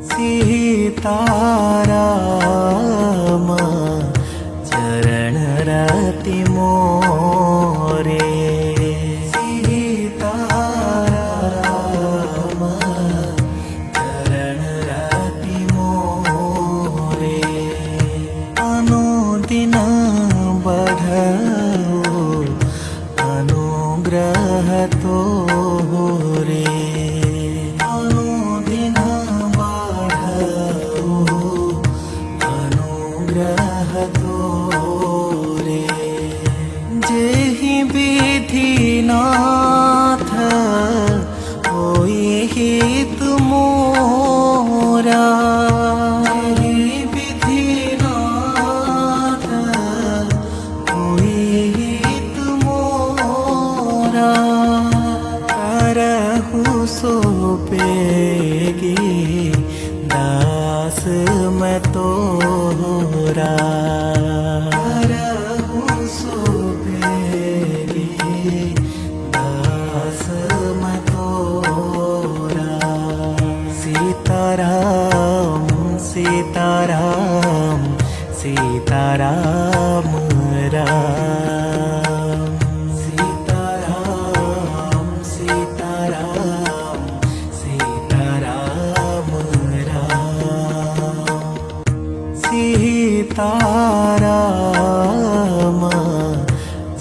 सीताराम चरण रति मोरे। सीताराम चरण रति मोरे। अनुदिन बढ़ो अनुग्रह तोरे। अनुदिन बढ़ो अनुग्रह तोरे। जेहि विधि नाथ होई हित मोरा। जेहि विधि नाथ होई हित मोरा। करहु सो पेगी दास मैं तोरा। करहु सो पेगी दास मैं तोरा। सीताराम सीताराम सीताराम राम। सीताराम सीताराम सीताराम राम। सीताराम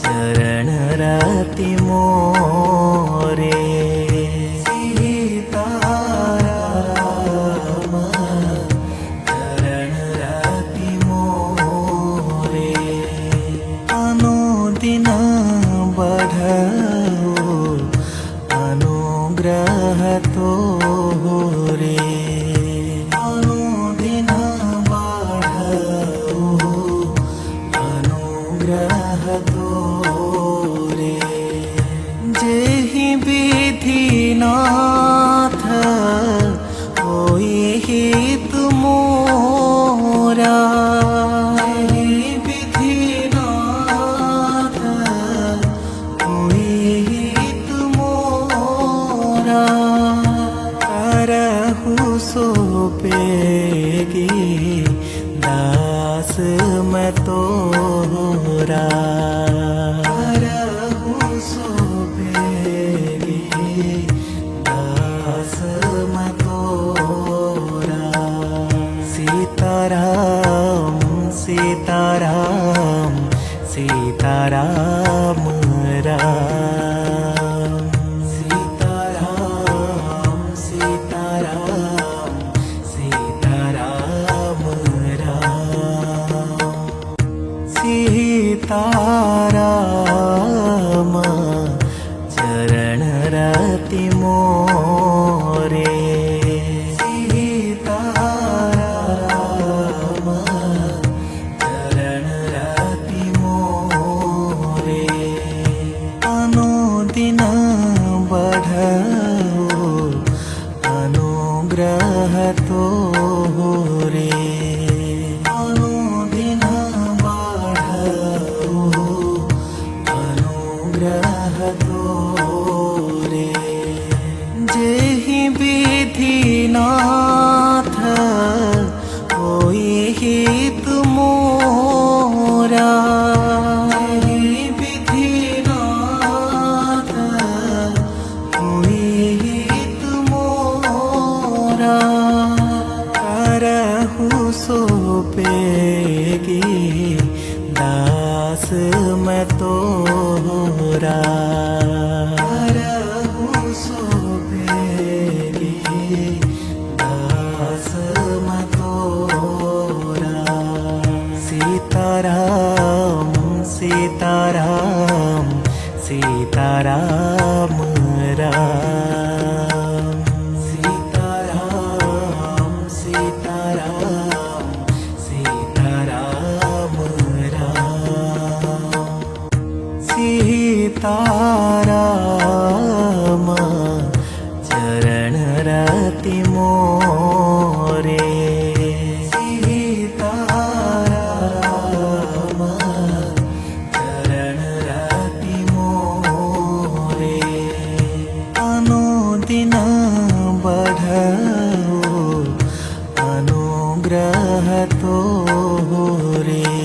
चरण रति मोरे। सीताराम चरण रति मोरे। अनुदिन बढ़ो अनुग्रह तोरे। अनुदिन बढ़ो अनुग्रह तोरे। जेहि विधि नाथ होई हित मोरा। जेहि विधि नाथ होई हित मोरा। करहु सो पेगी दास मैं तोरा। करहु सो पेगी दास मैं तोरा। सीताराम सीताराम सीताराम राम। सीताराम सीताराम सीताराम राम। सीताराम चरण रति मोरे। सीताराम चरण रति मोरे। अनुदिन बढ़ो अनुग्रह तोरे। अनुदिन बढ़ो अनुग्रह तोरे। जेहि विधि नाथ होई हित मोरा। जेहि विधि नाथ होई हित मोरा। करहु सो पेगी दास मैं तोरा। करहु सो पेगी दास मैं तोरा। सीताराम सीताराम सीताराम राम। सीताराम सीताराम सीताराम राम। सीताराम ગ્રહ તો રે